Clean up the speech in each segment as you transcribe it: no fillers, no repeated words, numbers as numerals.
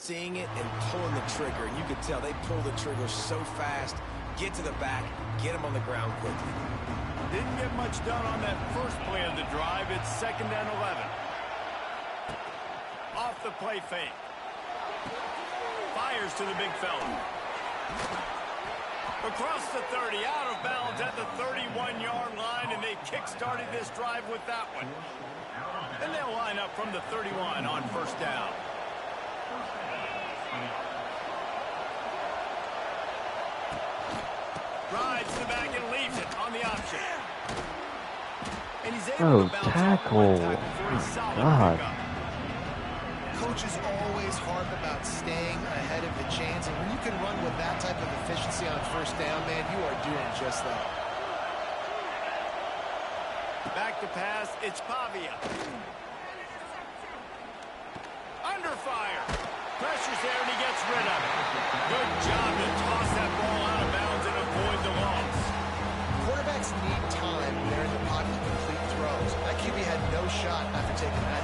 seeing it and pulling the trigger. And you could tell they pull the trigger so fast, get to the back, get them on the ground quickly. Didn't get much done on that first play of the drive. It's 2nd and 11. Off the play fake. Fires to the big fella. Across the 30, out of bounds at the 31-yard line, and they kick-started this drive with that one. And they'll line up from the 31 on 1st down. Rides to the back and leaves it on the option. And he's able to bounce tackle. God. Coaches always harp about staying ahead of the chains, and when you can run with that type of efficiency on 1st down, man, you are doing just that. Back to pass, it's Pavia. Under fire. Pressure's there, and he gets rid of it. Good job to toss that ball out of bounds and avoid the loss. Quarterbacks need time when they're in the pocket to complete throws. That QB had no shot after taking that.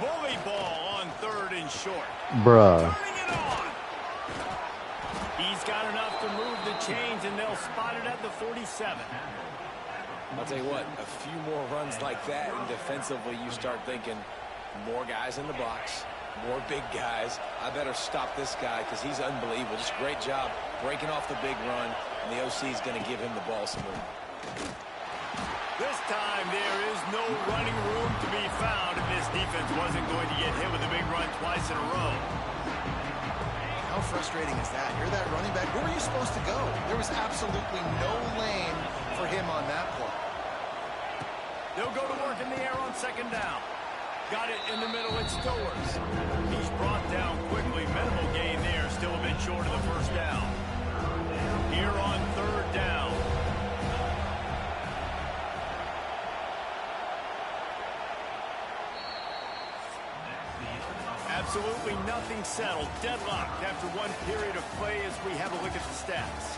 Bully ball on 3rd and short. Bruh. Turning it on. He's got enough to move the chains, and they'll spot it at the 47. I'll tell you what, a few more runs like that, and defensively you start thinking more guys in the box, more big guys. I better stop this guy because he's unbelievable. Just great job breaking off the big run, and the OC is going to give him the ball some more. This time there is no running room to be found, and this defense wasn't going to get hit with a big run twice in a row. How frustrating is that? You're that running back. Where were you supposed to go? There was absolutely no lane for him on that play. They'll go to work in the air on 2nd down. Got it in the middle, it Stowers. He's brought down quickly. Minimal gain there, still a bit short of the 1st down. Here on 3rd down. Absolutely nothing settled. Deadlocked after one period of play as we have a look at the stats.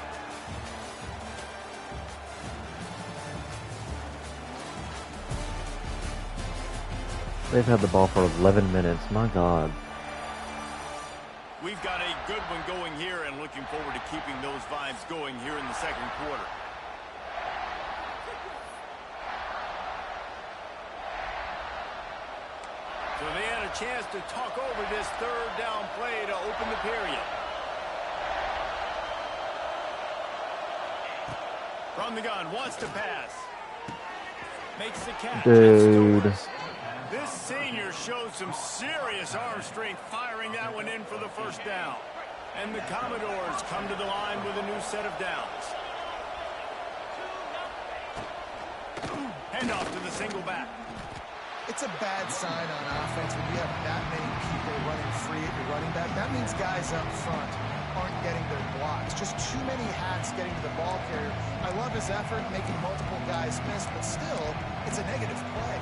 They've had the ball for 11 minutes. My God. We've got a good one going here and looking forward to keeping those vibes going here in the 2nd quarter. So they had a chance to talk over this 3rd down play to open the period. From the gun, wants to pass. Makes the catch. Dude. This senior shows some serious arm strength firing that one in for the 1st down. And the Commodores come to the line with a new set of downs. Handoff to the single back. It's a bad sign on offense when you have that many people running free at your running back. That means guys up front aren't getting their blocks. Just too many hats getting to the ball carrier. I love his effort making multiple guys miss, but still, it's a negative play.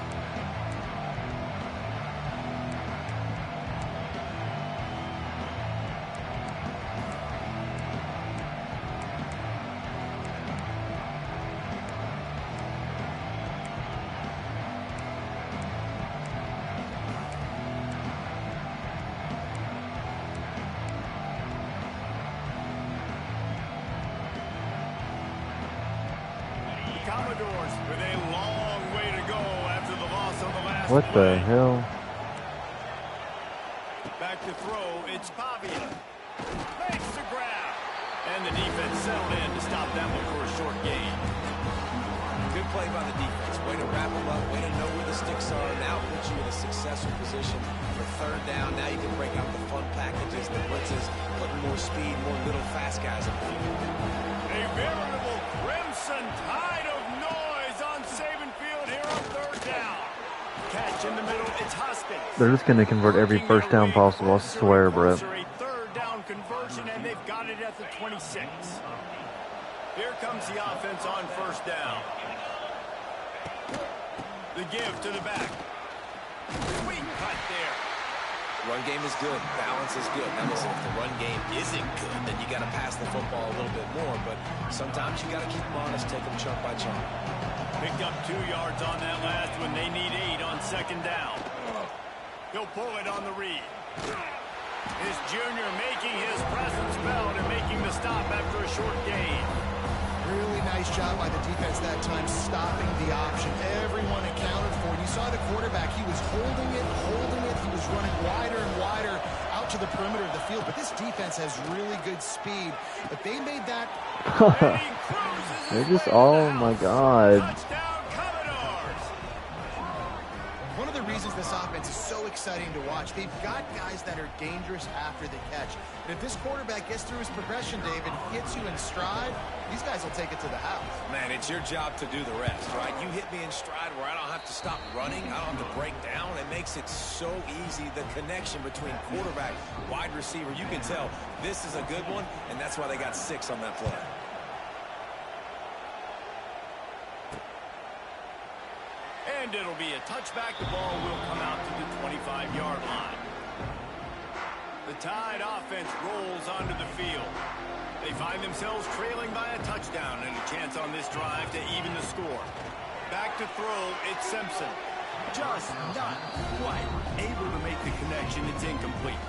Commodores with a long way to go after the loss on the last What play. the hell? Back to throw, it's Pavia. Makes the grab. And the defense settled in to stop that one for a short gain. Good play by the defense. Way to wrap them up, way to know where the sticks are. Now put you in a successful position for 3rd down. Now you can break out the fun packages, the blitzes, putting more speed, more little fast guys in the field. A veritable crimson tide of noise on Saban Field here on 3rd down. Catch in the middle, it's Hoskins. They're just going to convert every 1st down possible, I swear, bro. A 3rd down conversion, and they've got it at the 26. Here comes the offense on 1st down. The give to the back. Sweet cut there. Run game is good. Balance is good. Now listen, if the run game isn't good, then you got to pass the football a little bit more. But sometimes you got to keep them honest, take them chunk by chunk. Picked up 2 yards on that last one. They need 8 on 2nd down. He'll pull it on the read. This junior making his presence felt and making the stop after a short gain. Really nice job by the defense that time, stopping the option. Everyone accounted for it. You saw the quarterback. He was holding it. He was running wider and wider out to the perimeter of the field. But this defense has really good speed. But they made that. They're just, oh my God. One of the reasons this offense is so exciting to watch, they've got guys that are dangerous after the catch. And if this quarterback gets through his progression, David, hits you in stride, these guys will take it to the house. Man, it's your job to do the rest, right? You hit me in stride where I don't have to stop running. I don't have to break down. It makes it so easy. The connection between quarterback, wide receiver, you can tell this is a good one, and that's why they got 6 on that play. And it'll be a touchback. The ball will come out to the 25-yard line. The Tide offense rolls onto the field. They find themselves trailing by a touchdown and a chance on this drive to even the score. Back to throw, it's Simpson. Just not quite able to make the connection. It's incomplete.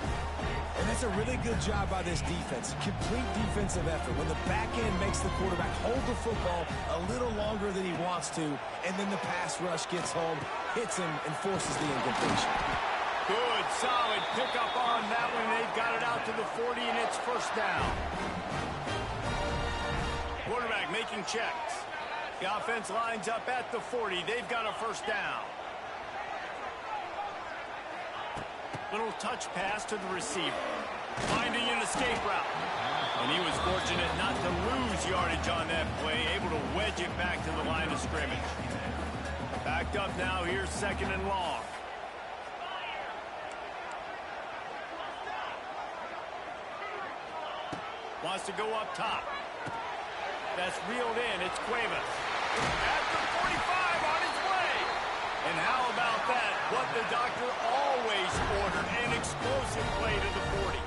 And that's a really good job by this defense. Complete defensive effort. When the back end makes the quarterback hold the football a little longer than he wants to, and then the pass rush gets home, hits him, and forces the incompletion. Good, solid pickup on that one. They've got it out to the 40, and it's first down. Quarterback making checks. The offense lines up at the 40. They've got a first down. Little touch pass to the receiver. Finding an escape route. And he was fortunate not to lose yardage on that play. Able to wedge it back to the line of scrimmage. Backed up now. Here's 2nd and long. Wants to go up top. That's reeled in. It's Cuevas. At the 45 on his way. And how about that? What the doctor always ordered, an explosive play to the 40.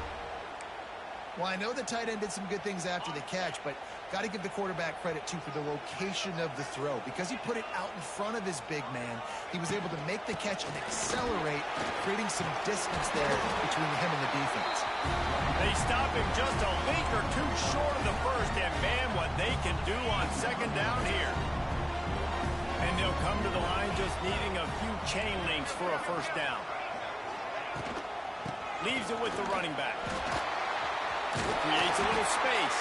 Well, I know the tight end did some good things after the catch, but got to give the quarterback credit, too, for the location of the throw. Because he put it out in front of his big man, he was able to make the catch and accelerate, creating some distance there between him and the defense. They stop him just a link or two short of the first, and man, what they can do on 2nd down here. And they'll come to the line just needing a few chain links for a first down. Leaves it with the running back. Creates a little space.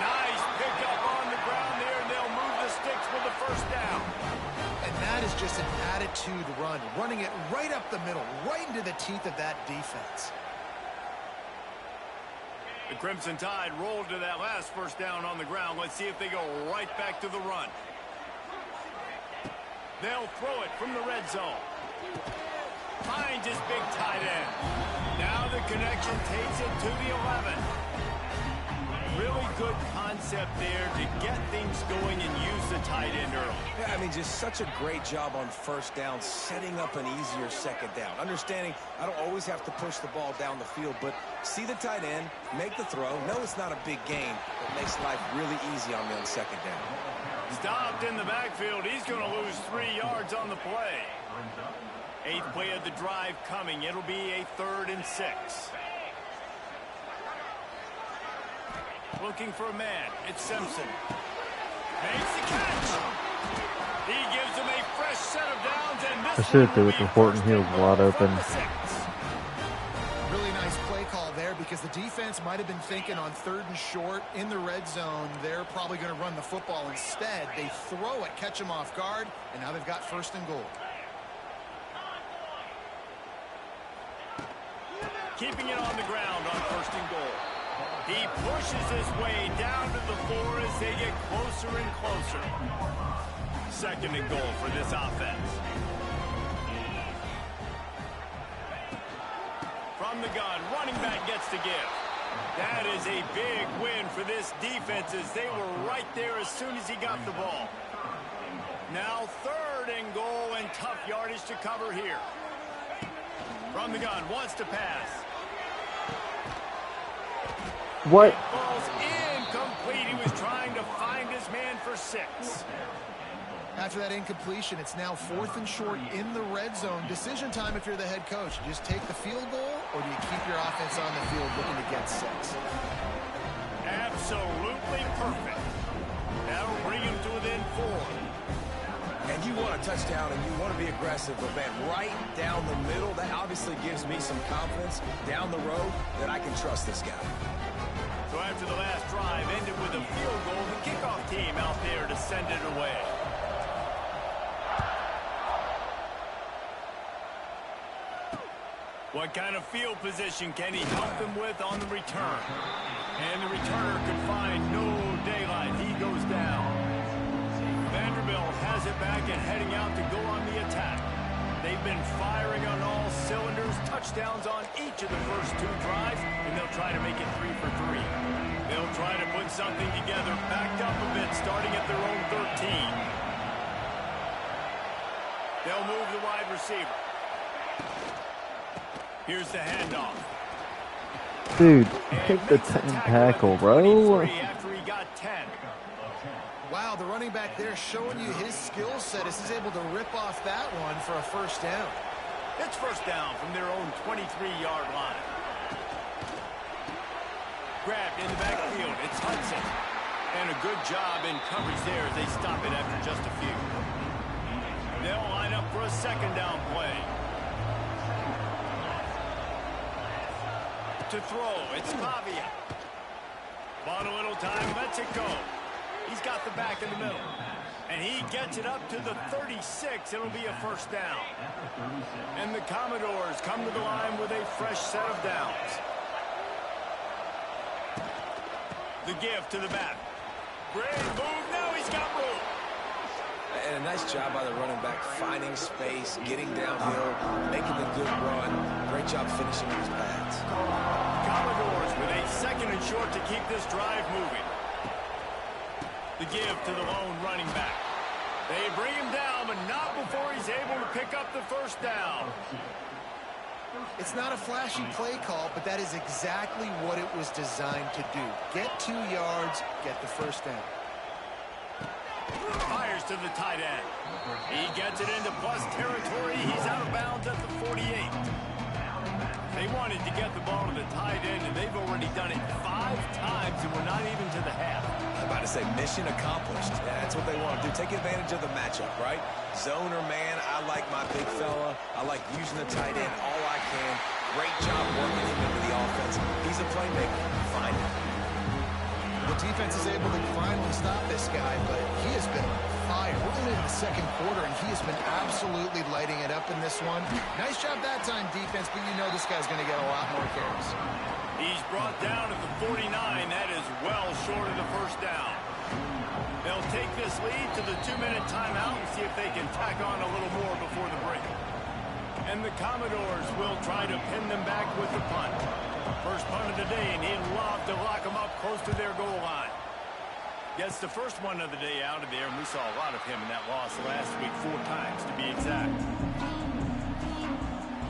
Nice pickup on the ground there, and they'll move the sticks with the first down. And that is just an attitude run, running it right up the middle, right into the teeth of that defense. The Crimson Tide rolled to that last first down on the ground. Let's see if they go right back to the run. They'll throw it from the red zone. Finds his big tight end. Now the connection takes it to the 11. Really good concept there to get things going and use the tight end early. Yeah, I mean, just such a great job on first down, setting up an easier 2nd down. Understanding I don't always have to push the ball down the field, but see the tight end, make the throw. No, it's not a big gain, but makes life really easy on me on 2nd down. Stopped in the backfield. He's going to lose 3 yards on the play. 8th play of the drive coming. It'll be a 3rd and 6. Looking for a man. It's Simpson. Makes the catch. He gives him a fresh set of downs, and this I should have threw it to Horton. He was wide open. Really nice play call there, because the defense might have been thinking on 3rd and short in the red zone. They're probably going to run the football. Instead, they throw it, catch him off guard, and now they've got 1st and goal. Keeping it on the ground on 1st and goal. He pushes his way down to the 4 as they get closer and closer. 2nd and goal for this offense. From the gun, running back gets to give. That is a big win for this defense, as they were right there as soon as he got the ball. Now 3rd and goal, and tough yardage to cover here. From the gun, wants to pass. What? Ball's incomplete. He was trying to find his man for 6. After that incompletion, it's now 4th and short in the red zone. Decision time if you're the head coach. You just take the field goal, or do you keep your offense on the field looking to get 6? Absolutely perfect. That'll bring him to within 4. And you want a touchdown, and you want to be aggressive, but man, right down the middle, that obviously gives me some confidence down the road that I can trust this guy. So after the last drive ended with a field goal, the kickoff team out there to send it away. What kind of field position can he help them with on the return? And the returner could find no daylight. He goes down. Vanderbilt has it back and heading out to go on the attack. They've been firing on all cylinders, touchdowns on each of the first 2 drives, and they'll try to make it 3 for 3. They'll try to put something together, backed up a bit, starting at their own 13. They'll move the wide receiver. Here's the handoff. Dude, take the tackle, bro. After he got 10. Wow, the running back there showing you his skill set as he's able to rip off that one for a first down. It's first down from their own 23-yard line. Grabbed in the backfield. It's Hudson. And a good job in coverage there as they stop it after just a few. They'll line up for a second down play. To throw, it's Pavia. Bought a little time, lets it go. He's got the back in the middle. And he gets it up to the 36. It'll be a first down. And the Commodores come to the line with a fresh set of downs. The give to the back. Great move, now he's got room. And a nice job by the running back, finding space, getting downhill, making the good run. Great job finishing with his pads. Commodores with a second and short to keep this drive moving. The give to the lone running back. They bring him down, but not before he's able to pick up the first down. It's not a flashy play call, but that is exactly what it was designed to do. Get 2 yards, get the first down. Fires to the tight end. He gets it into plus territory. He's out of bounds at the 48. They wanted to get the ball to the tight end, and they've already done it 5 times, and we're not even to the half. I'm about to say mission accomplished. That's what they want to do. Take advantage of the matchup, right? Zone or man, I like my big fella. I like using the tight end all I can. Great job working him into the offense. He's a playmaker. Find him. The defense is able to finally stop this guy, but he has been on fire. We're only in the second quarter, and he has been absolutely lighting it up in this one. Nice job that time, defense, but you know this guy's going to get a lot more carries. He's brought down at the 49. That is well short of the first down. They'll take this lead to the 2-minute timeout and see if they can tack on a little more before the break. And the Commodores will try to pin them back with the punt. First punt of the day, and he'd love to lock them up close to their goal line. Gets the first one of the day out of there, and we saw a lot of him in that loss last week, 4 times to be exact.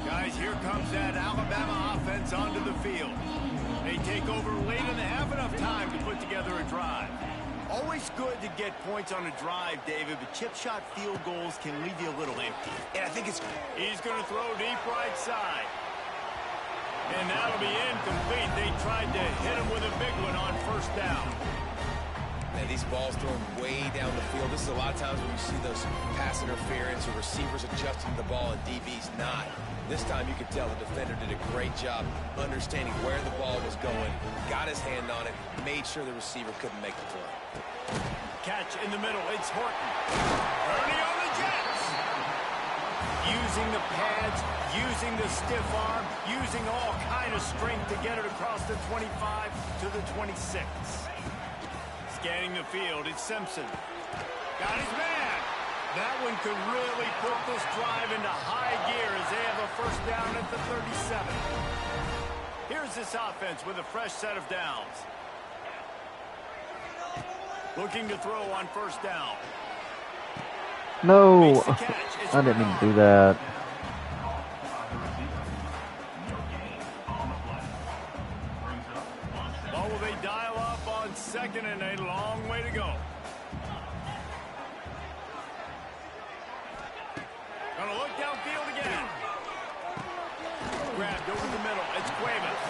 Guys, here comes that Alabama offense onto the field. They take over late in the half, enough time to put together a drive. Always good to get points on a drive, David, but chip shot field goals can leave you a little empty. And I think it's... He's going to throw deep right side. And that'll be incomplete. They tried to hit him with a big one on first down. Man, these balls thrown way down the field. This is a lot of times when you see those pass interference or receivers adjusting the ball and DB's not. This time you could tell the defender did a great job understanding where the ball was going, got his hand on it, made sure the receiver couldn't make the play. Catch in the middle. It's Horton. Ernie on the Jets. Using the pads, using the stiff arm, using all kind of strength to get it across the 25 to the 26. Scanning the field, it's Simpson. Got his man. That one could really put this drive into high gear as they have a first down at the 37. Here's this offense with a fresh set of downs. Looking to throw on first down. No, I didn't mean to do that. Well, will they dial up on second and a long way to go? over the middle. It's Cuevas.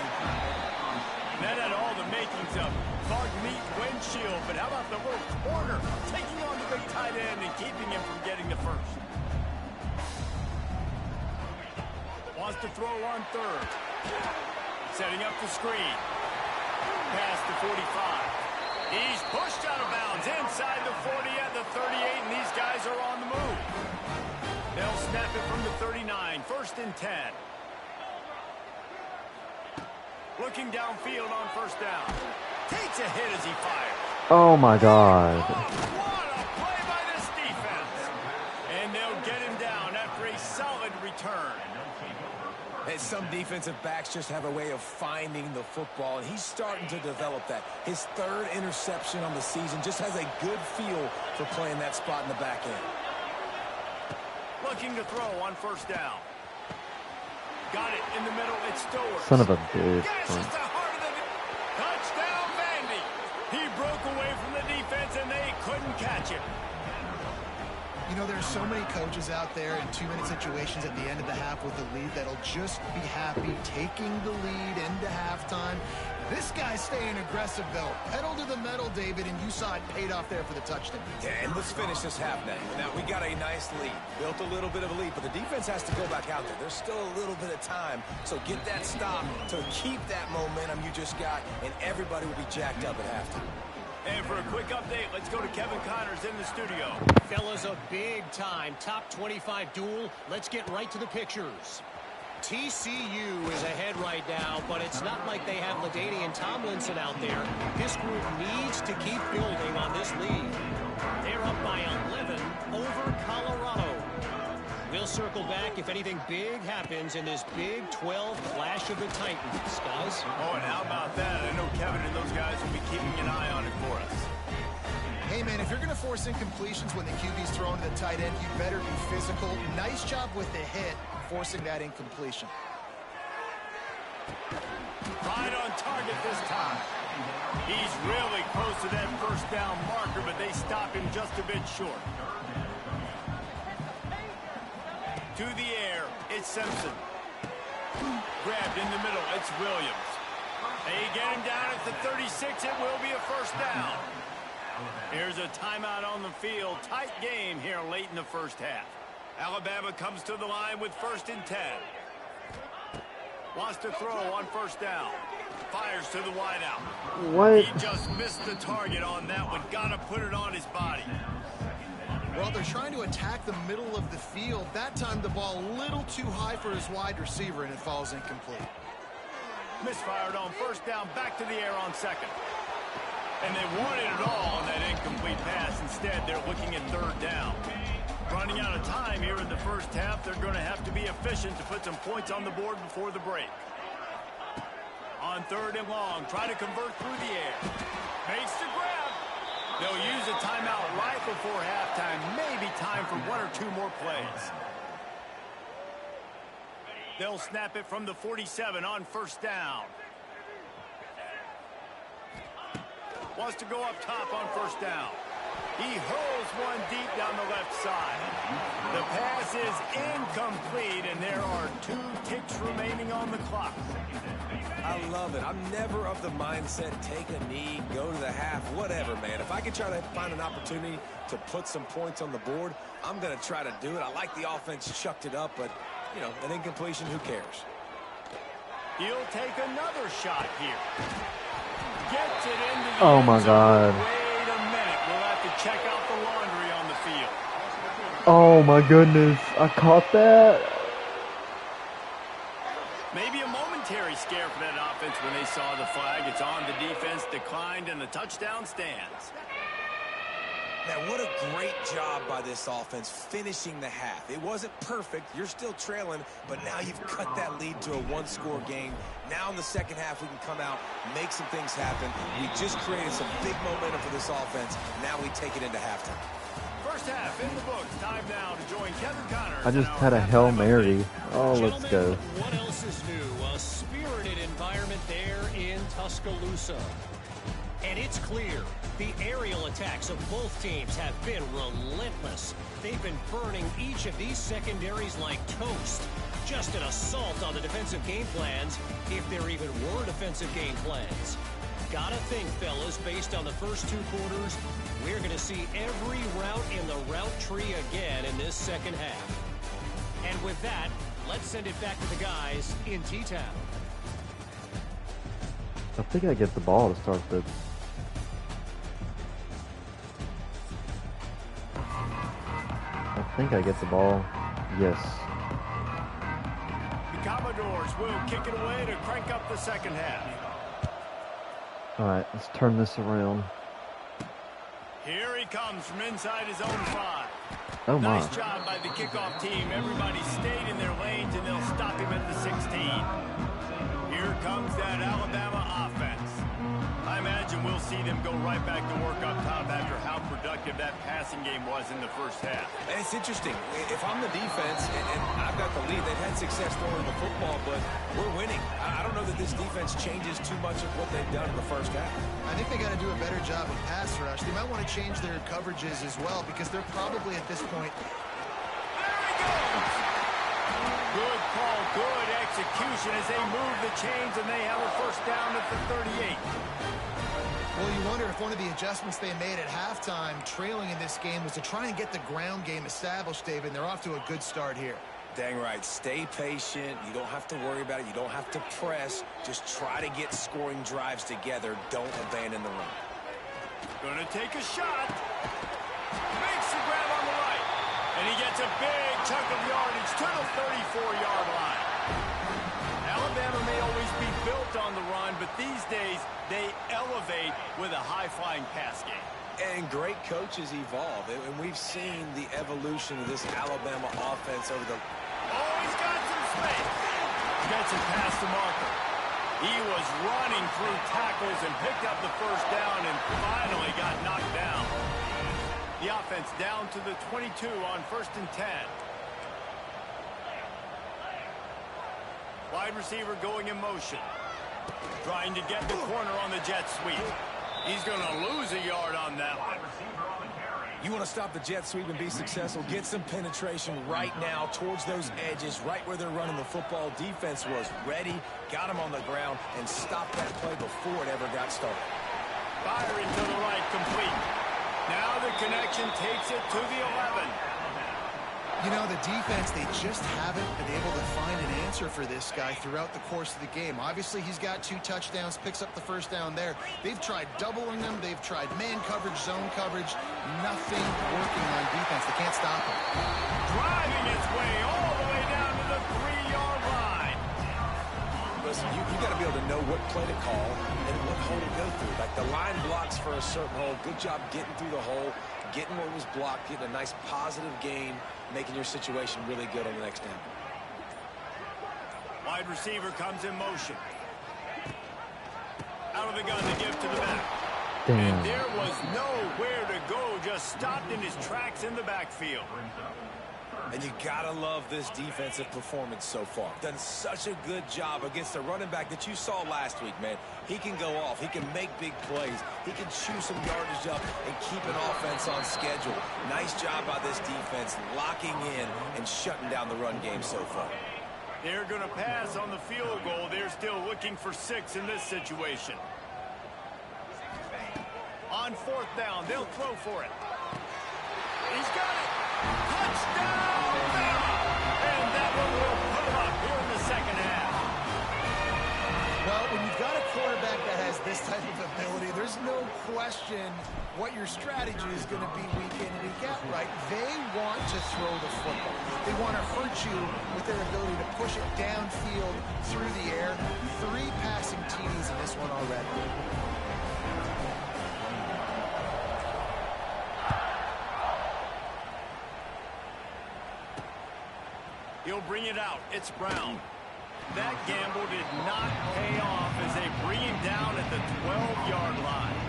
That had all the makings of hard meat windshield, but how about the little corner taking on the big tight end and keeping him from getting the first? Wants to throw on third. Setting up the screen. Past the 45. He's pushed out of bounds inside the 40 at the 38, and these guys are on the move. They'll snap it from the 39, 1st and 10. Looking downfield on 1st down. Takes a hit as he fires. Oh my God. Oh, what a play by this defense. And they'll get him down after a solid return. And some defensive backs just have a way of finding the football, and he's starting to develop that. His 3rd interception on the season, just has a good feel for playing that spot in the back end. Looking to throw on 1st down. Got it in the middle. It's Stowers. Son of a bitch. Gashes the heart of the touchdown, Vandy. He broke away from the defense, and they couldn't catch him. You know, there's so many coaches out there in 2-minute situations at the end of the half with the lead that'll just be happy taking the lead into halftime. This guy's staying aggressive, though. Pedal to the metal, David, and you saw it paid off there for the touchdown. Yeah, and let's finish this half now. Now, we got a nice lead. Built a little bit of a lead, but the defense has to go back out there. There's still a little bit of time, so get that stop to keep that momentum you just got, and everybody will be jacked up at halftime. And for a quick update, let's go to Kevin Connors in the studio. Fellas, a big-time top 25 duel. Let's get right to the pictures. TCU is ahead right now, but it's not like they have LaDainian Tomlinson out there. This group needs to keep building on this lead. They're up by 11 over Colorado. We'll circle back if anything big happens in this Big 12 Clash of the Titans, guys. Oh, and how about that? I know Kevin and those guys will be keeping an eye on it for us. Hey, man, if you're going to force incompletions when the QB's thrown to the tight end, you better be physical. Nice job with the hit, forcing that incompletion. Right on target this time. He's really close to that 1st down marker, but they stop him just a bit short. To the air, it's Simpson. Grabbed in the middle, it's Williams. They get him down at the 36, it will be a 1st down. Here's a timeout on the field. Tight game here late in the 1st half. Alabama comes to the line with 1st and 10. Wants to throw on 1st down. Fires to the wideout. What? He just missed the target on that one. Gotta put it on his body. Well, they're trying to attack the middle of the field. That time the ball a little too high for his wide receiver, and it falls incomplete. Misfired on 1st down, back to the air on 2nd. And they wanted it all on that incomplete pass. Instead, they're looking at 3rd down. Running out of time here in the 1st half, they're going to have to be efficient to put some points on the board before the break. On 3rd and long, try to convert through the air. Makes the grab. They'll use a timeout right before halftime. Maybe time for 1 or 2 more plays. They'll snap it from the 47 on 1st down. Wants to go up top on 1st down. He hurls one deep down the left side. The pass is incomplete, and there are 2 ticks remaining on the clock. I love it. I'm never of the mindset, take a knee, go to the half, whatever, man. If I can try to find an opportunity to put some points on the board, I'm going to try to do it. I like the offense chucked it up, but, you know, an incompletion, who cares? He'll take another shot here. Gets it into the Oh end my zone. God. Wait a minute. We'll have to check out the laundry on the field. Oh my goodness. I caught that. Maybe a momentary scare for that offense when they saw the flag. It's on. The defense declined, and the touchdown stands. Man, what a great job by this offense finishing the half. It wasn't perfect. You're still trailing, but now you've cut that lead to a 1-score game. Now in the 2nd half, we can come out, make some things happen. We just created some big momentum for this offense. Now we take it into halftime. 1st half in the books. Time now to join Kevin Connors. I just had a Hail Mary. Oh, let's go. What else is new? A spirited environment there in Tuscaloosa. And it's clear, the aerial attacks of both teams have been relentless. They've been burning each of these secondaries like toast. Just an assault on the defensive game plans, if there even were defensive game plans. Gotta think, fellas, based on the first 2 quarters, we're going to see every route in the route tree again in this second half. And with that, let's send it back to the guys in T-Town. I think I get the ball to start the... I think I get the ball. Yes. The Commodores will kick it away to crank up the second half. Alright, let's turn this around. Here he comes from inside his own 5. Oh my. Nice job by the kickoff team. Everybody stayed in their lanes, and they'll stop him at the 16. Here comes that Alabama offense. I imagine we'll see them go right back to work up top after how productive that passing game was in the first half. And it's interesting. If I'm the defense and I've got the lead, they've had success throwing the football, but we're winning. I don't know that this defense changes too much of what they've done in the first half. I think they got to do a better job of pass rush. They might want to change their coverages as well because they're probably at this point. There he goes! Good call, good execution as they move the chains, and they have a first down at the 38. Well, you wonder if one of the adjustments they made at halftime, trailing in this game, was to try and get the ground game established, David, and they're off to a good start here. Dang right. Stay patient. You don't have to worry about it. You don't have to press. Just try to get scoring drives together. Don't abandon the run. Gonna take a shot. Makes the grab on the right. And he gets a big chunk of yardage to the 34-yard line. Alabama may always be built on the run, but these days they elevate with a high-flying pass game. And great coaches evolve, and we've seen the evolution of this Alabama offense over the... Oh, he's got some space. Gets it past the marker. He was running through tackles and picked up the first down and finally got knocked down. The offense down to the 22 on 1st and 10. Wide receiver going in motion. Trying to get the corner on the jet sweep. He's going to lose a yard on that one. You want to stop the jet sweep and be successful, get some penetration right now towards those edges, right where they're running the football. Defense was ready, got him on the ground, and stopped that play before it ever got started. Firing to the right, complete. Now the connection takes it to the 11. You know, the defense, they just haven't been able to find an answer for this guy throughout the course of the game. Obviously, he's got 2 touchdowns, picks up the first down there. They've tried doubling them. They've tried man coverage, zone coverage. Nothing working on defense. They can't stop him. Driving its way all the way down to the 3-yard line. Listen, you got to be able to know what play to call and what hole to go through. Like the line blocks for a certain hole. Good job getting through the hole, getting what was blocked, getting a nice positive gain, making your situation really good on the next down. Wide receiver comes in motion. Out of the gun to give to the back. Damn. And there was nowhere to go, just stopped in his tracks in the backfield. And you got to love this defensive performance so far. Done such a good job against a running back that you saw last week, man. He can go off. He can make big plays. He can chew some yardage up and keep an offense on schedule. Nice job by this defense locking in and shutting down the run game so far. They're going to pass on the field goal. They're still looking for 6 in this situation. On 4th down, they'll throw for it. He's got it. Touchdown! And that one will put him up here in the second half. Well, when you've got a quarterback that has this type of ability, there's no question what your strategy is going to be week in, week out, right? They want to throw the football. They want to hurt you with their ability to push it downfield through the air. 3 passing TDs in this one already. He'll bring it out. It's Brown. That gamble did not pay off as they bring him down at the 12-yard line.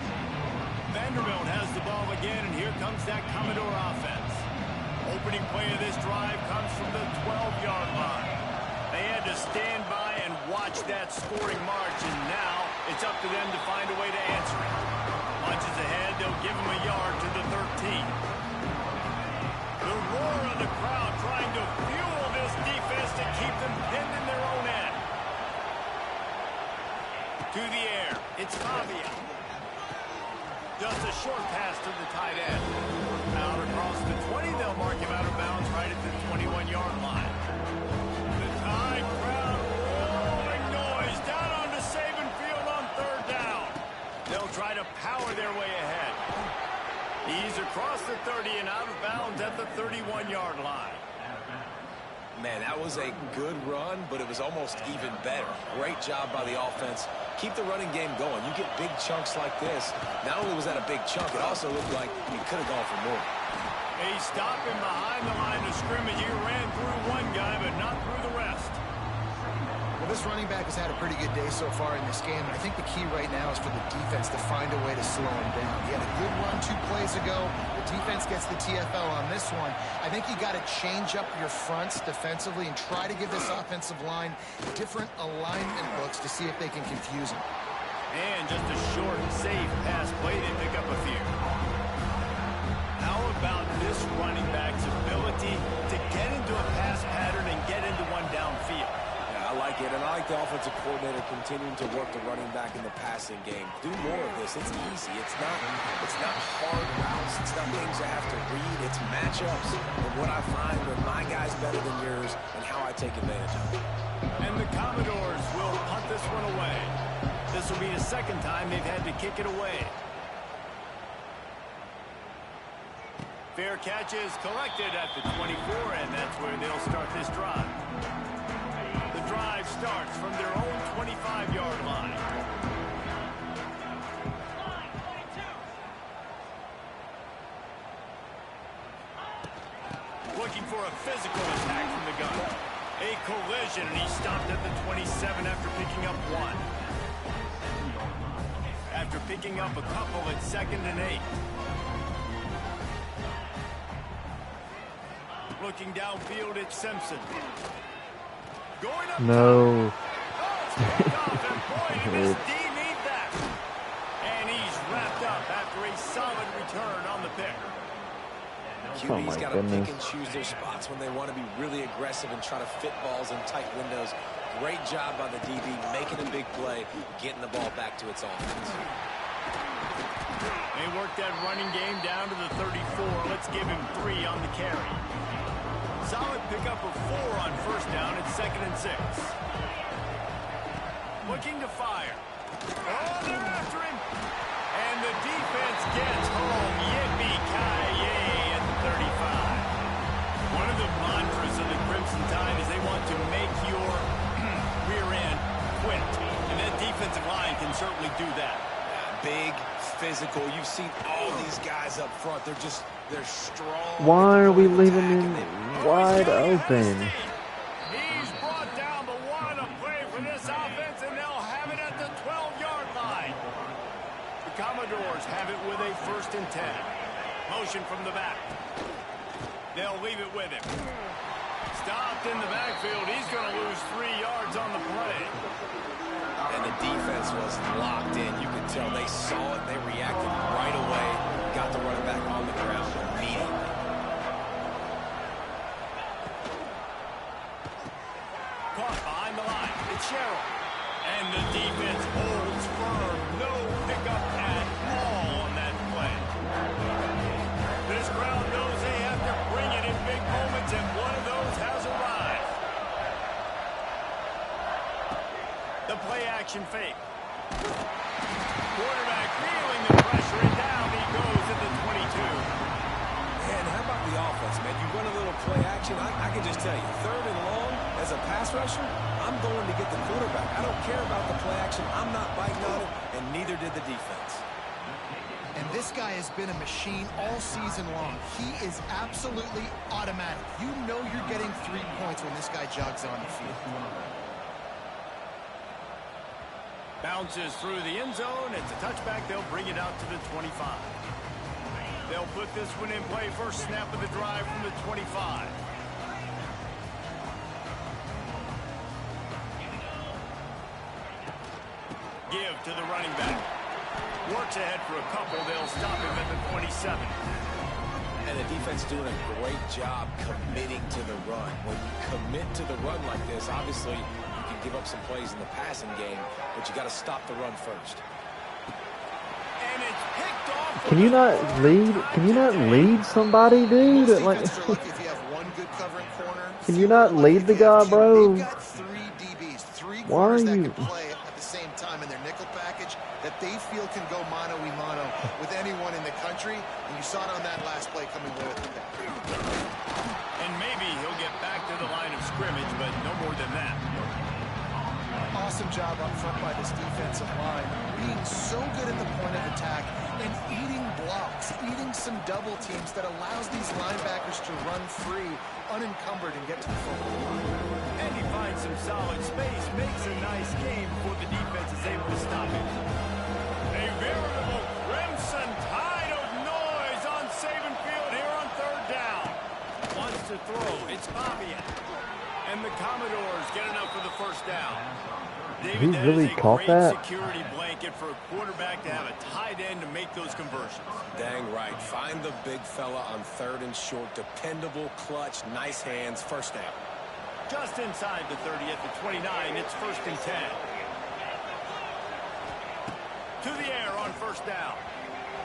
Vanderbilt has the ball again, and here comes that Commodore offense. Opening play of this drive comes from the 12-yard line. They had to stand by and watch that scoring march, and now it's up to them to find a way to answer it. Punches ahead, they'll give him a yard to the 13. The roar of the crowd trying to fuel this defense to keep them 20-yard line. The Tide crowd rolling noise down onto Saban Field on 3rd down. They'll try to power their way ahead. He's across the 30 and out of bounds at the 31-yard line. Man, that was a good run, but it was almost even better. Great job by the offense. Keep the running game going. You get big chunks like this. Not only was that a big chunk, it also looked like he could have gone for more. They stop him behind the line of scrimmage. He ran through one guy, but not through the rest. Well, this running back has had a pretty good day so far in this game, and I think the key right now is for the defense to find a way to slow him down. He had a good run 2 plays ago. The defense gets the TFL on this one. I think you got to change up your fronts defensively and try to give this offensive line different alignment looks to see if they can confuse him. And just a short, safe pass play. They pick up a few. How about this running back's ability to get into a pass pattern and get into one downfield? I like it, and I like the offensive coordinator continuing to work the running back in the passing game. Do more of this. It's easy. It's not hard routes. It's not things you have to read. It's matchups and what I find when my guy's better than yours and how I take advantage of it. And the Commodores will punt this one away. This will be the 2nd time they've had to kick it away. Fair catch is collected at the 24, and that's where they'll start this drive. The drive starts from their own 25-yard line. Looking for a physical attack from the gun. A collision, and he stopped at the 27 after picking up 1. After picking up a couple at 2nd and 8. Looking downfield at Simpson. Going up. No. This D need that. And he's wrapped up after a solid return on the pick. QB's got to pick and choose their spots when they want to be really aggressive and try to fit balls in tight windows. Great job by the DB making a big play, getting the ball back to its offense. They work that running game down to the 34. Let's give him 3 on the carry. Solid pickup of 4 on 1st down at 2nd and 6. Looking to fire. Oh, they're after him. And the defense gets home. Yippee-ki-yay at the 35. One of the mantras of the Crimson Tide is they want to make your rear end quit. And that defensive line can certainly do that. Big, physical. You've seen all these guys up front. They're strong. Why are we leaving him wide open? He's brought down the one to play for this offense, and they'll have it at the 12-yard line. The Commodores have it with a 1st and 10. Motion from the back. They'll leave it with him. Stopped in the backfield. He's going to lose 3 yards on the play. And the defense was locked in. You could tell they saw it. They reacted right away. Got the running back on the ground immediately. Caught behind the line. It's Sherrill. And the defense holds firm. No pickup at all on that play. This crowd knows they have to bring it in big moments, and one of those has arrived. The play-action fake. Quarterback feeling the pressure, and down he goes at the 22. Man, how about the offense, man? You run a little play action. I can just tell you, 3rd and long, as a pass rusher, I'm going to get the quarterback. I don't care about the play action. I'm not biting on it, and neither did the defense. And this guy has been a machine all season long. He is absolutely automatic. You know you're getting 3 points when this guy jogs on the field. Bounces through the end zone. It's a touchback. They'll bring it out to the 25. They'll put this one in play. First snap of the drive from the 25. Give to the running back. Works ahead for a couple. They'll stop him at the 27. And the defense doing a great job committing to the run. When you commit to the run like this, obviously you can give up some plays in the passing game, but you got to stop the run first. And it's picked off. Can you not lead? Can you not lead somebody, dude? Most Like, defenses are lucky if you have one good covering corner, Can you not lead the guy, bro? They've got 3 DBs, 3 Why are corners that you... can play at the same time in their nickel package that they feel can go mano-a-mano with anyone in the country. And you saw it on that last play coming away with the back. And maybe he'll get back to the line of scrimmage, but no more than that. Awesome job up front by this defensive line, being so good at the point of attack and eating blocks, eating some double teams that allows these linebackers to run free, unencumbered, and get to the football. And he finds some solid space, makes a nice game before the defense is able to stop him. A veritable crimson tide of noise on Saban Field here on 3rd down. Wants to throw, it's Fabian. And the Commodores get enough for the 1st down. David, He really caught that? Security blanket for a quarterback to have a tight end to make those conversions. Dang right. Find the big fella on 3rd and short. Dependable, clutch, nice hands. 1st down. Just inside the 30 at the 29. It's 1st and 10. To the air on 1st down.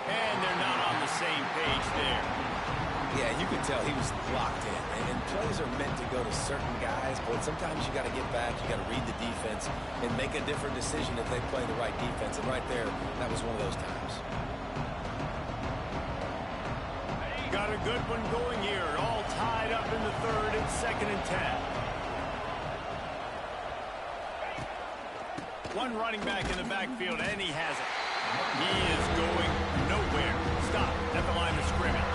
And they're not on the same page there. Yeah, you can tell he was locked in. And plays are meant to go to certain guys, but sometimes you got to get back, you got to read the defense, and make a different decision if they play the right defense. And right there, that was one of those times. Got a good one going here. All tied up in the 3rd. It's 2nd and 10. One running back in the backfield, and he has it. He is going nowhere. Stop at the line of scrimmage.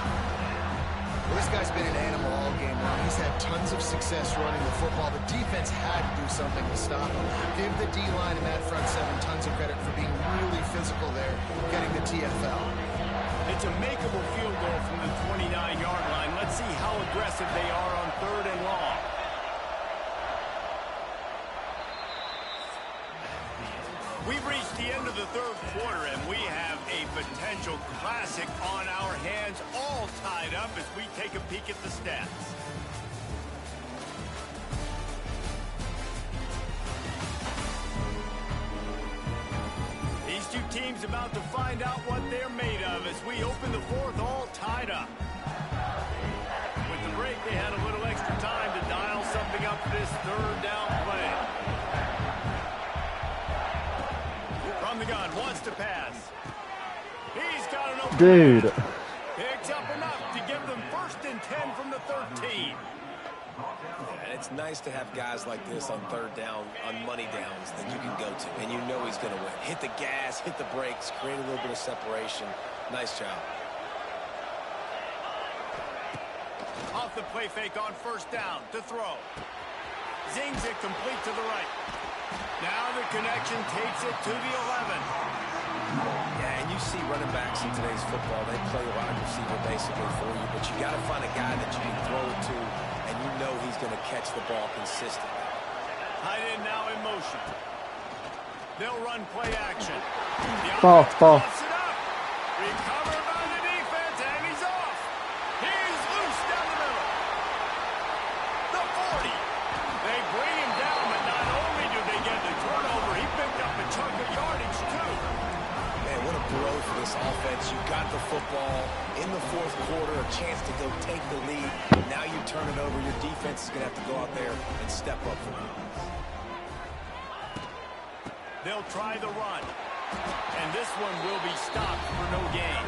Well, this guy's been an animal all game long. He's had tons of success running the football. The defense had to do something to stop him. Give the D-line and that front 7 tons of credit for being really physical there, getting the TFL. It's a makeable field goal from the 29-yard line. Let's see how aggressive they are on 3rd and long. We've reached the end of the 3rd quarter, and we have a potential classic on our hands, all tied up as we take a peek at the stats. These two teams about to find out what they're made of as we open the 4th, all tied up. With the break, they had a little extra time to dial something up for this 3rd down play. From the gun, wants to pass. He's got an open Dude. man. Picks up enough to give them 1st and 10 from the 13. And it's nice to have guys like this on 3rd down, on money downs that you can go to, and you know he's going to win. Hit the gas, hit the brakes, create a little bit of separation. Nice job. Off the play fake on 1st down to throw. Zings it complete to the right. Now the connection takes it to the 11. Yeah, and you see running backs in today's football, they play wide receiver basically for you, but you got to find a guy that you can throw it to, and you know he's going to catch the ball consistently. Tight end now in motion. They'll run play action. Ball. Pops it up. Recovered by the defense, and he's off. He's loose down the middle. The 40. They bring him down, but not only do they get the turnover, he picked up a chunk of yardage, too. Man, what a blow for this offense. You got the football in the 4th quarter, a chance to go take the lead. Now you turn it over. Your defense is going to have to go out there and step up for you. They'll try the run. And this one will be stopped for no gain.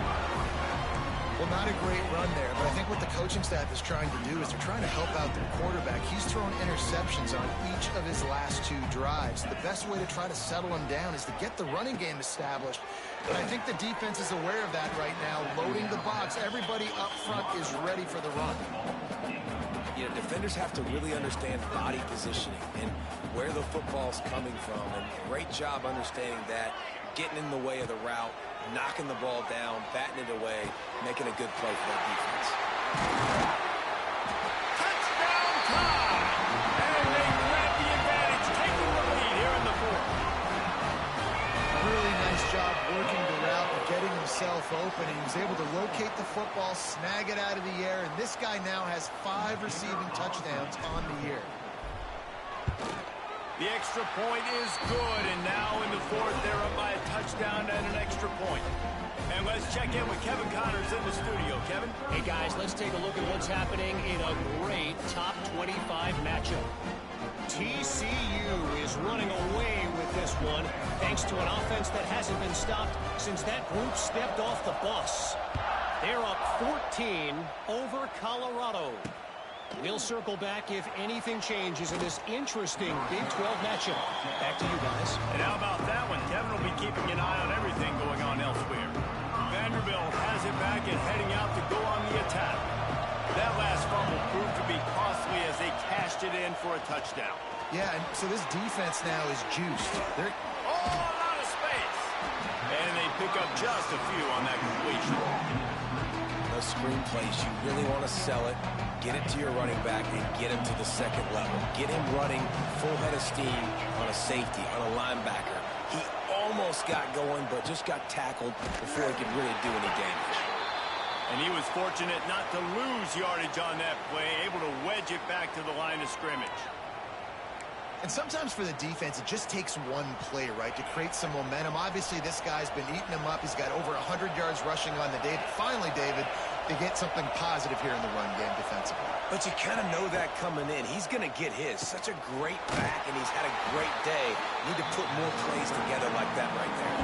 Well, not a great run there, but I think what the coaching staff is trying to do is they're trying to help out their quarterback. He's thrown interceptions on each of his last 2 drives. The best way to try to settle him down is to get the running game established. But I think the defense is aware of that right now, loading the box. Everybody up front is ready for the run. You know, defenders have to really understand body positioning and where the football's coming from. And great job understanding that, getting in the way of the route, knocking the ball down, batting it away, making a good play for that defense. Touchdown time! And they grab the advantage, taking the lead here in the 4th. Really nice job working the route and getting himself open. He was able to locate the football, snag it out of the air, and this guy now has 5 receiving touchdowns on the year. The extra point is good, and now in the fourth, they're up by a touchdown and an extra point. And let's check in with Kevin Connors in the studio. Kevin? Hey, guys, let's take a look at what's happening in a great top 25 matchup. TCU is running away with this one, thanks to an offense that hasn't been stopped since that group stepped off the bus. They're up 14 over Colorado. We'll circle back if anything changes in this interesting Big 12 matchup. Back to you guys. And how about that one? Kevin will be keeping an eye on everything going on elsewhere. Vanderbilt has it back and heading out to go on the attack. That last fumble proved to be costly as they cashed it in for a touchdown. Yeah, and so this defense now is juiced. They're... Oh, a lot of space. And they pick up just a few on that completion. Those screen plays, you really want to sell it, get it to your running back, and get him to the second level. Get him running full head of steam on a safety, on a linebacker. He almost got going, but just got tackled before he could really do any damage. And he was fortunate not to lose yardage on that play, able to wedge it back to the line of scrimmage. And sometimes for the defense, it just takes one play, right, to create some momentum. Obviously, this guy's been eating him up. He's got over 100 yards rushing on the day. But finally, David, they get something positive here in the run game defensively. But you kind of know that coming in. He's going to get his. Such a great back, and he's had a great day. Need to put more plays together like that right there.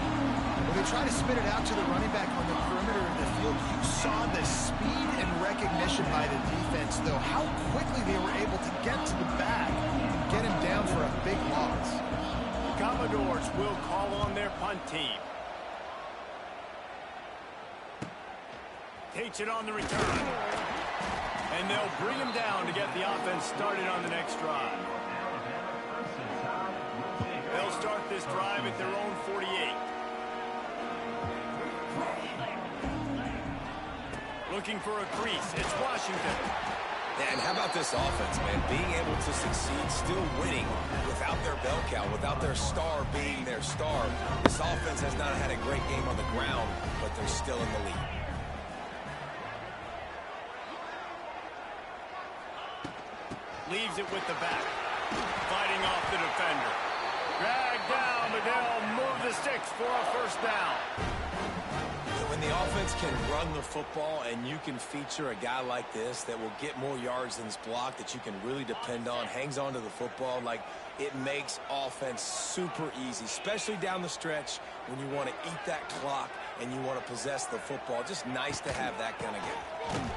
When they try to spit it out to the running back on the perimeter of the field, you saw the speed and recognition by the defense, though, how quickly they were able to get to the back and get him down for a big loss. Commodores will call on their punt team. Takes it on the return. And they'll bring him down to get the offense started on the next drive. They'll start this drive at their own 48. Looking for a crease. It's Washington. And how about this offense, man? Being able to succeed, still winning without their bell cow, without their star being their star. This offense has not had a great game on the ground, but they're still in the lead. Leaves it with the back. Fighting off the defender. Dragged down, but they'll move the sticks for a first down. When the offense can run the football and you can feature a guy like this that will get more yards than his block, that you can really depend on, hangs on to the football, like it makes offense super easy, especially down the stretch when you want to eat that clock and you want to possess the football. Just nice to have that kind of game.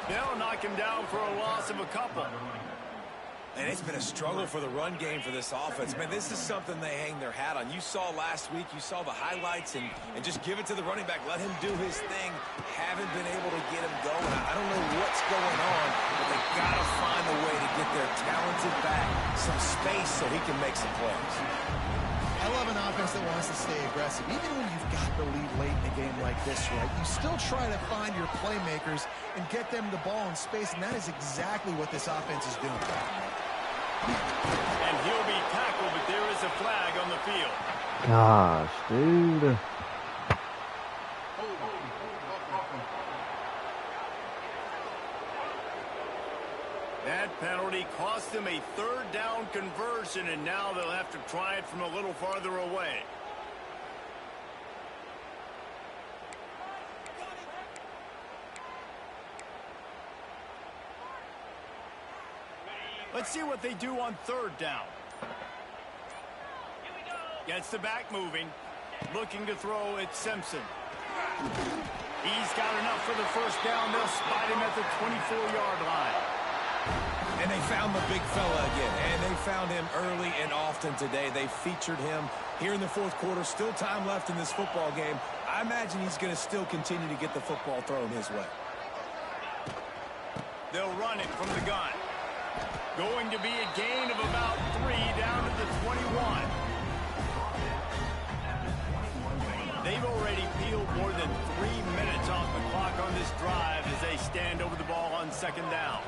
They'll knock him down for a loss of a couple. And it's been a struggle for the run game for this offense. Man, this is something they hang their hat on. You saw last week, you saw the highlights, and just give it to the running back. Let him do his thing. Haven't been able to get him going. I don't know what's going on, but they got to find a way to get their talented back some space so he can make some plays. I love an offense that wants to stay aggressive. Even when you've got the lead late in a game like this, right, you still try to find your playmakers and get them the ball in space, and that is exactly what this offense is doing. And he'll be tackled, but there is a flag on the field. Gosh, dude. That penalty cost them a third down conversion, and now they'll have to try it from a little farther away. Let's see what they do on third down. Gets the back moving. Looking to throw at Simpson. He's got enough for the first down. They'll spot him at the 24-yard line. And they found the big fella again. And they found him early and often today. They featured him here in the fourth quarter. Still time left in this football game. I imagine he's going to still continue to get the football thrown his way. They'll run it from the gun. Going to be a gain of about 3 down to the 21. They've already peeled more than 3 minutes off the clock on this drive as they stand over the ball on second down.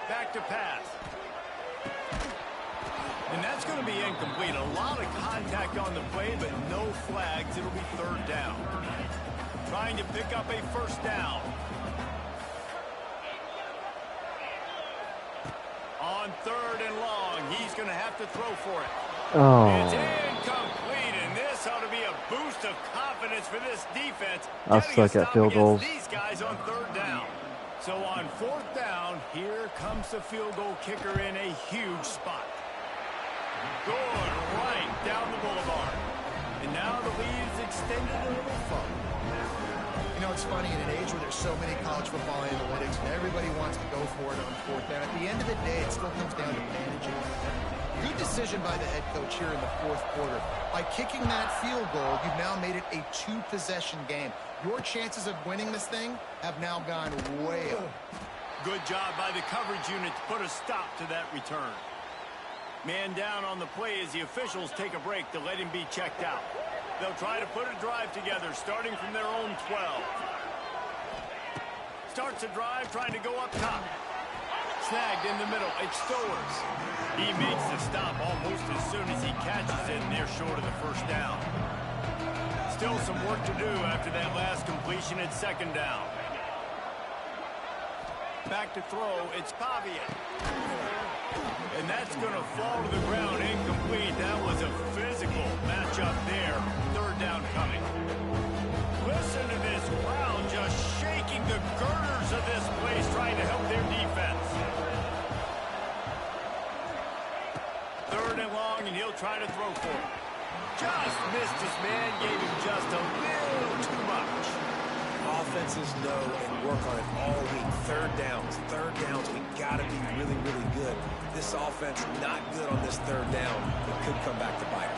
Back to pass. And that's going to be incomplete. A lot of contact on the play, but no flags. It'll be third down. Trying to pick up a first down. On 3rd and long, he's going to have to throw for it. Oh. It's incomplete, and this ought to be a boost of confidence for this defense. I suck at field goals. These guys on 3rd down. So on 4th down, here comes the field goal kicker in a huge spot. Good right down the boulevard. And now the lead is extended a little further. You know, it's funny, in an age where there's so many college football analytics and everybody wants to go for it on 4th down, at the end of the day, it still comes down to managing. Good decision by the head coach here in the 4th quarter. By kicking that field goal, you've now made it a 2-possession game. Your chances of winning this thing have now gone way up. Good job by the coverage unit to put a stop to that return. Man down on the play as the officials take a break to let him be checked out. They'll try to put a drive together, starting from their own 12. Starts a drive, trying to go up top. Snagged in the middle, it's Stowers. He makes the stop almost as soon as he catches it, and they're short of the 1st down. Still some work to do after that last completion at 2nd down. Back to throw, it's Pavia. And that's going to fall to the ground incomplete. That was a physical matchup there. 3rd down coming. Listen to this crowd just shaking the girders of this place, trying to help their defense. 3rd and long, and he'll try to throw for it. Just missed his man, gave him just a little too much. Offenses know and work on it all week. 3rd downs, we got to be really, really good. This offense not good on this 3rd down. It could come back to bite.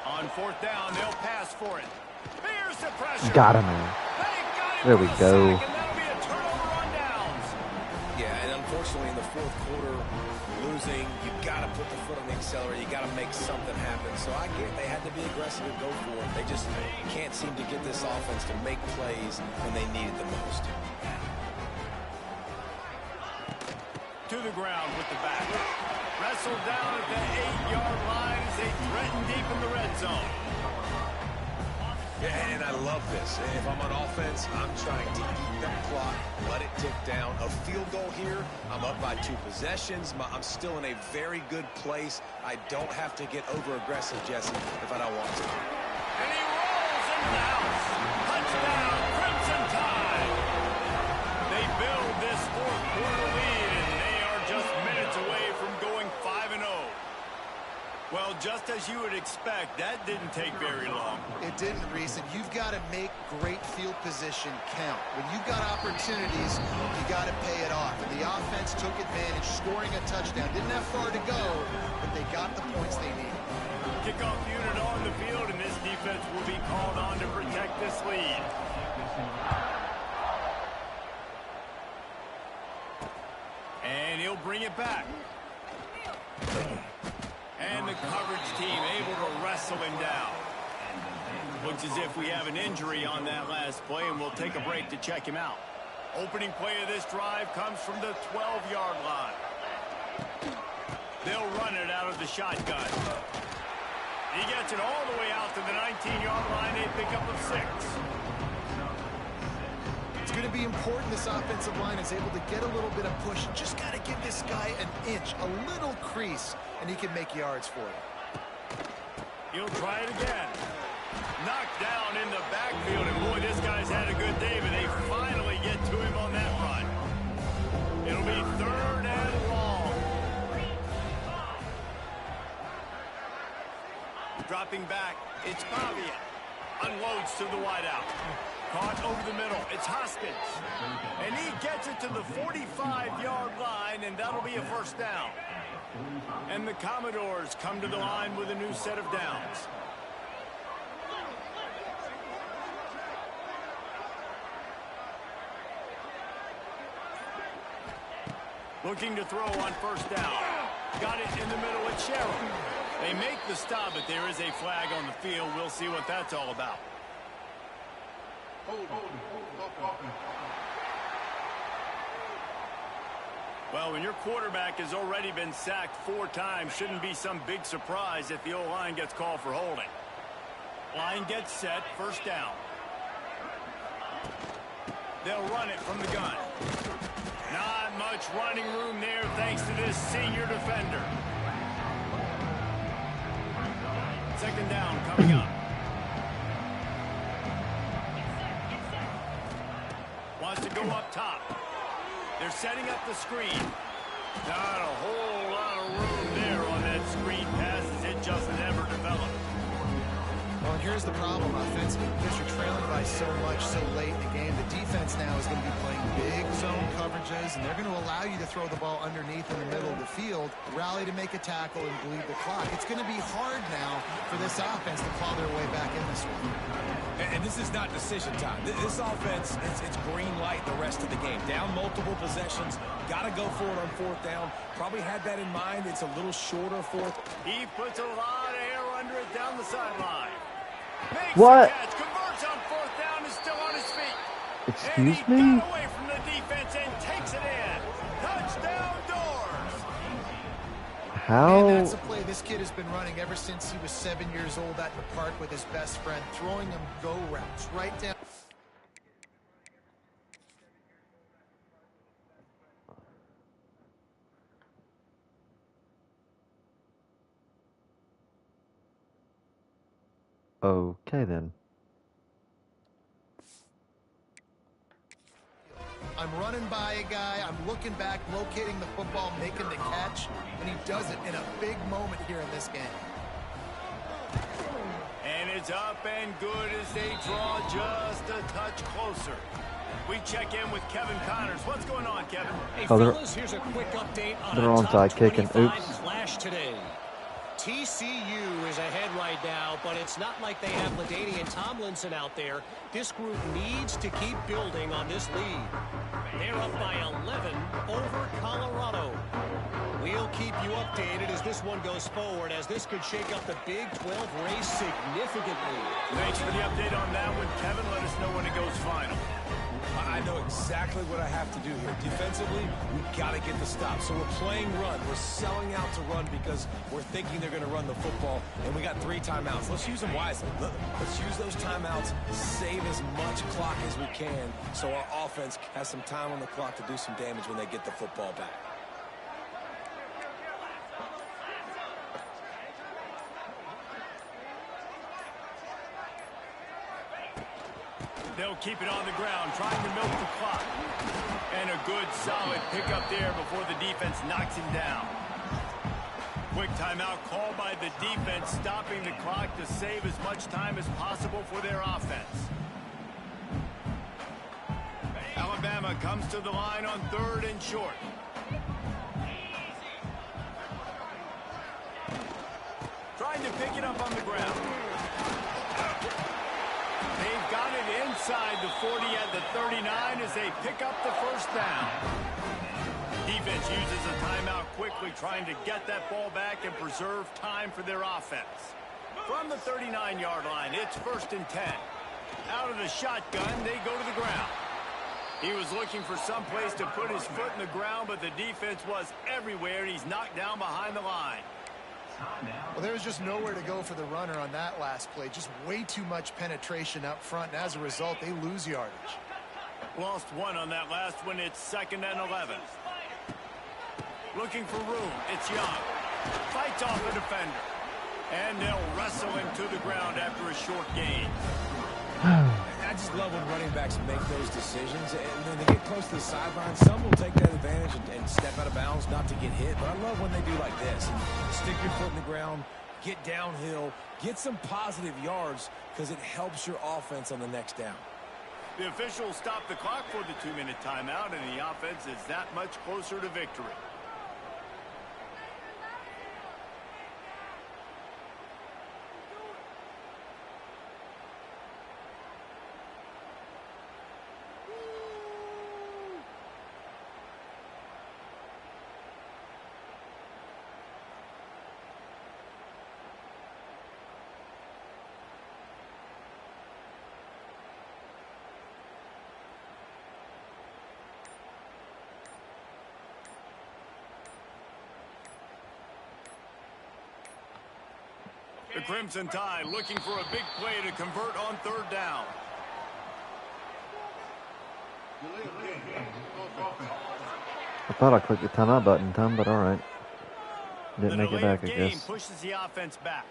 On 4th down, they'll pass for it. Here's the pressure. Got him, man. There we go. That'll be a turnover on downs. Yeah, and unfortunately in the 4th quarter, losing, you got to put the foot on the accelerator. You got to make something happen. So I get they had to be aggressive and go for it. They just can't seem to get this offense to make plays when they need it the most. To the ground with the back. Wrestled down at the 8-yard line as they threaten deep in the red zone. Yeah, and I love this. If I'm on offense, I'm trying to eat the clock, let it tick down. A field goal here, I'm up by 2 possessions. I'm still in a very good place. I don't have to get over-aggressive, Jesse, if I don't want to. And he rolls into the house. Touchdown, Crimson Tide. They build this 4th quarter lead, and they are just minutes away from going 5-0. Well, just as you would expect, that didn't take very long. It didn't, Reese, and you've got to make great field position count. When you've got opportunities, you got to pay it off. And the offense took advantage, scoring a touchdown. Didn't have far to go, but they got the points they needed. Kickoff unit on the field, and this defense will be called on to protect this lead. And he'll bring it back. And the coverage team able to wrestle him down. Looks as if we have an injury on that last play, and we'll take a break to check him out. Opening play of this drive comes from the 12-yard line. They'll run it out of the shotgun. He gets it all the way out to the 19-yard line. They pick up a 6. It's going to be important this offensive line is able to get a little bit of push. Just got to give this guy an inch, a little crease, and he can make yards for you. He'll try it again. Knocked down in the backfield, and boy, this guy's had a good day, but they finally get to him on that run. It'll be 3rd and long. Dropping back, it's Pavia. Unloads to the wideout. Caught over the middle, it's Hoskins. And he gets it to the 45-yard line, and that'll be a 1st down. And the Commodores come to the line with a new set of downs. Looking to throw on 1st down. Got it in the middle with Sherrill. They make the stop, but there is a flag on the field. We'll see what that's all about. Well, when your quarterback has already been sacked 4 times, shouldn't be some big surprise if the O-line gets called for holding. Line gets set, 1st down. They'll run it from the gun. Not much running room there thanks to this senior defender. Second down coming up. Wants to go up top. They're setting up the screen. Not a whole lot of room there on that screen pass as it just never developed. Well, here's the problem offensively. Because you're trailing by so much so late in the game, the defense now is going to be playing big zone coverages, and they're going to allow you to throw the ball underneath in the middle of the field, rally to make a tackle, and bleed the clock. It's going to be hard now for this offense to claw their way back in this one. And this is not decision time. This offense, it's green light the rest of the game. Down multiple possessions, got to go for it on fourth down. Probably had that in mind. It's a little shorter fourth. He puts a lot of air under it down the sideline. Makes What? the catch, converts on fourth down, is still on his feet. Excuse and he me? got away from the defense and takes it in. Touchdown Doors. How? And that's a play this kid has been running ever since he was 7 years old at the park with his best friend, throwing him go routes right down. Okay then. I'm running by a guy, I'm looking back, locating the football, making the catch, and he does it in a big moment here in this game. And it's up and good as they draw just a touch closer. We check in with Kevin Connors. What's going on, Kevin? Hey, Oh, fellas, here's a quick update on they're a onside top kicking. 25 Oops. flash today. TCU is ahead right now, but it's not like they have LaDainian Tomlinson out there. This group needs to keep building on this lead. They're up by 11 over Colorado. We'll keep you updated as this one goes forward, as this could shake up the Big 12 race significantly. Thanks for the update on that one, Kevin. Let us know when it goes final. I know exactly what I have to do here. Defensively, we've got to get the stop. So we're playing run. We're selling out to run because we're thinking they're going to run the football, and we got 3 timeouts. Let's use them wisely. Let's use those timeouts, save as much clock as we can so our offense has some time on the clock to do some damage when they get the football back. They'll keep it on the ground, trying to milk the clock. And a good, solid pickup there before the defense knocks him down. Quick timeout called by the defense, stopping the clock to save as much time as possible for their offense. Alabama comes to the line on 3rd and short. Trying to pick it up on the ground. They've got it inside the 40 at the 39 as they pick up the first down. Defense uses a timeout quickly, trying to get that ball back and preserve time for their offense. From the 39-yard line, it's 1st and 10. Out of the shotgun, they go to the ground. He was looking for some place to put his foot in the ground, but the defense was everywhere, and he's knocked down behind the line. Well, there was just nowhere to go for the runner on that last play. Just way too much penetration up front, and as a result, they lose yardage. Lost 1 on that last one. It's 2nd and 11. Looking for room. It's Young. Fights off a defender. And they'll wrestle him to the ground after a short gain. I just love when running backs make those decisions. And when they get close to the sideline, some will take that advantage and step out of bounds not to get hit. But I love when they do like this. And stick your foot in the ground, get downhill, get some positive yards because it helps your offense on the next down. The officials stop the clock for the 2-minute timeout, and the offense is that much closer to victory. The Crimson Tide looking for a big play to convert on 3rd down. I thought I clicked the timeout button, Tom, but all right. Didn't make it back, I game guess. pushes the offense back.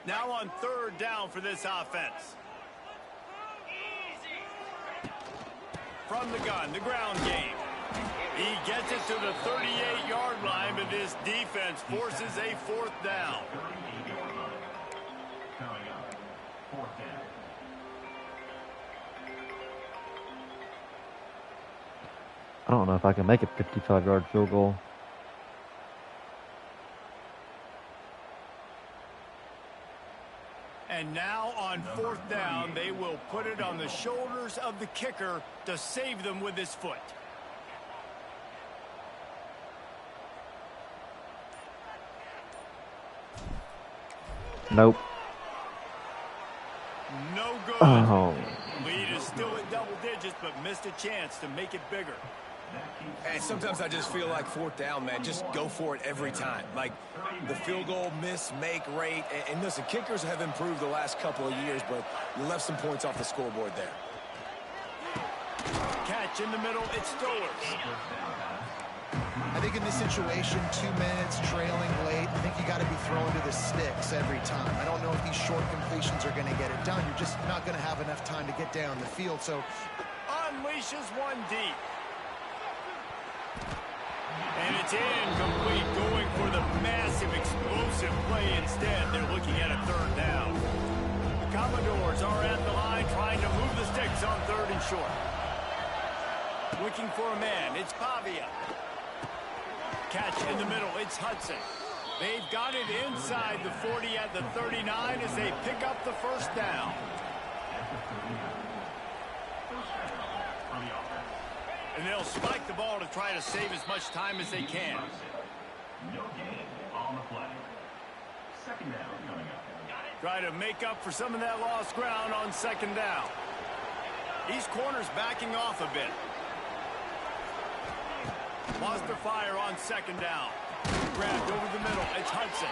Now on 3rd down for this offense. From the gun, the ground game. He gets it to the 38-yard line, but this defense forces a 4th down. I don't know if I can make a 55-yard field goal. And now on 4th down, they will put it on the shoulders of the kicker to save them with his foot. Nope. No good. Oh. Lead is still at double digits, but missed a chance to make it bigger. And sometimes I just feel like 4th down, man, just go for it every time. Like the field goal miss, make rate. And listen, kickers have improved the last couple of years, but you left some points off the scoreboard there. Catch in the middle, it's Stowers. I think in this situation, 2 minutes, trailing late, I think you got to be throwing to the sticks every time. I don't know if these short completions are going to get it done. You're just not going to have enough time to get down the field. So Unleashes one deep. And it's incomplete, going for the massive explosive play instead. They're looking at a 3rd down. The Commodores are at the line trying to move the sticks on 3rd and short. Looking for a man, it's Pavia. Catch in the middle, it's Hudson. They've got it inside the 40 at the 39 as they pick up the 1st down. And they'll spike the ball to try to save as much time as they can. No gain on the play. 2nd down coming up. Try to make up for some of that lost ground on 2nd down. These corners backing off a bit. Lost their fire on 2nd down. Grabbed over the middle. It's Hudson.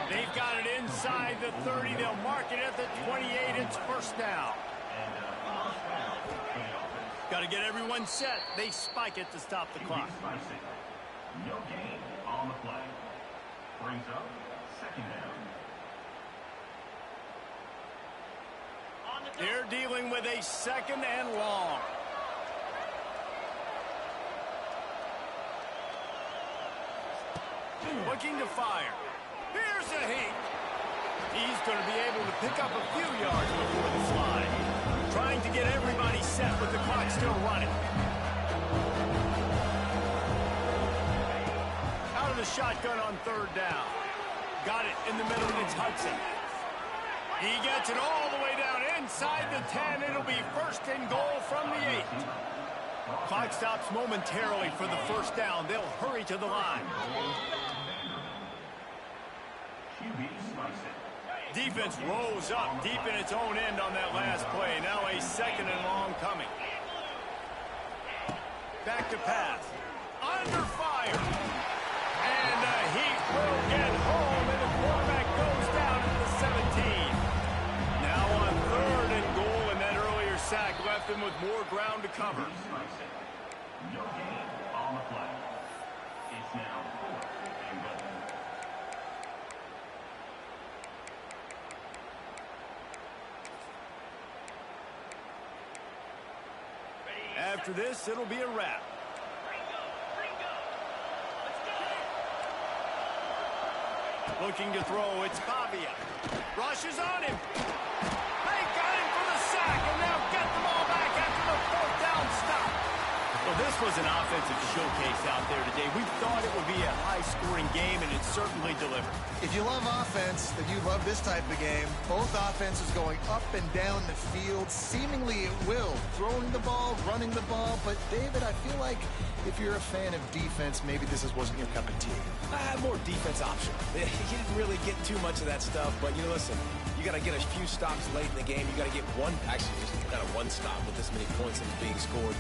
They've got it inside the 30. They'll mark it at the 28. It's 1st down. Got to get everyone set. They spike it to stop the clock. No gain on the play. Brings up 2nd down. They're dealing with a 2nd and long. Looking to fire. Here's a heat. He's going to be able to pick up a few yards before the slide. Trying to get everybody set with the clock still running. Out of the shotgun on 3rd down. Got it in the middle. It's Hudson. He gets it all the way down inside the 10. It'll be 1st and goal from the 8. Clock stops momentarily for the 1st down. They'll hurry to the line. Defense rose up deep in its own end on that last play. Now a 2nd and long coming. Back to pass. Under fire. And the Heat will get home, and the quarterback goes down at the 17. Now on 3rd and goal, and that earlier sack left him with more ground to cover. No gain on the play. It's now 4th and goal. After this, it'll be a wrap. Looking to throw, it's Pavia. Rushes on him. They got him for the sack, and they'll get the ball back after the 4th down stop. Well, this was an offensive showcase out there today. We thought it would be a high-scoring game, and it certainly delivered. if you love offense, then you love this type of game. Both offenses going up and down the field, seemingly at will. Throwing the ball, running the ball. But, David, I feel like if you're a fan of defense, maybe this wasn't your cup of tea. More defense option. You didn't really get too much of that stuff, but you know, listen, you got to get a few stops late in the game. You got to get actually just kind of one stop with this many points that was being scored.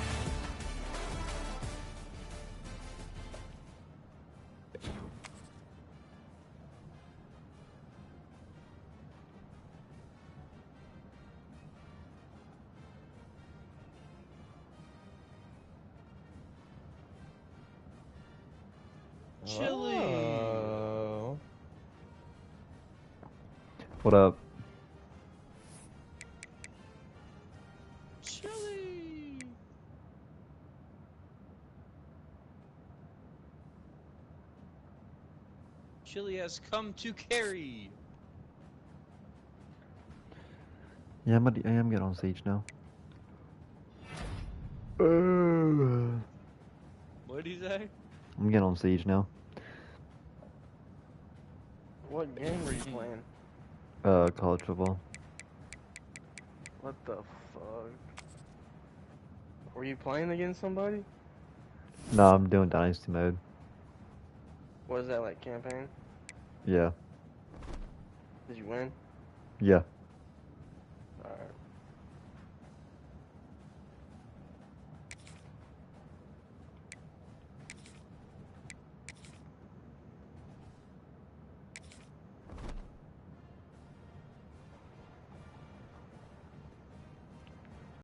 Chili. Oh. What up? Chili. Chili has come to carry. Yeah, I am getting on Siege now. What did he say? I'm getting on Siege now. What game were you playing? College football. What the fuck? Were you playing against somebody? No, I'm doing Dynasty mode. What is that, like campaign? Yeah. Did you win? Yeah.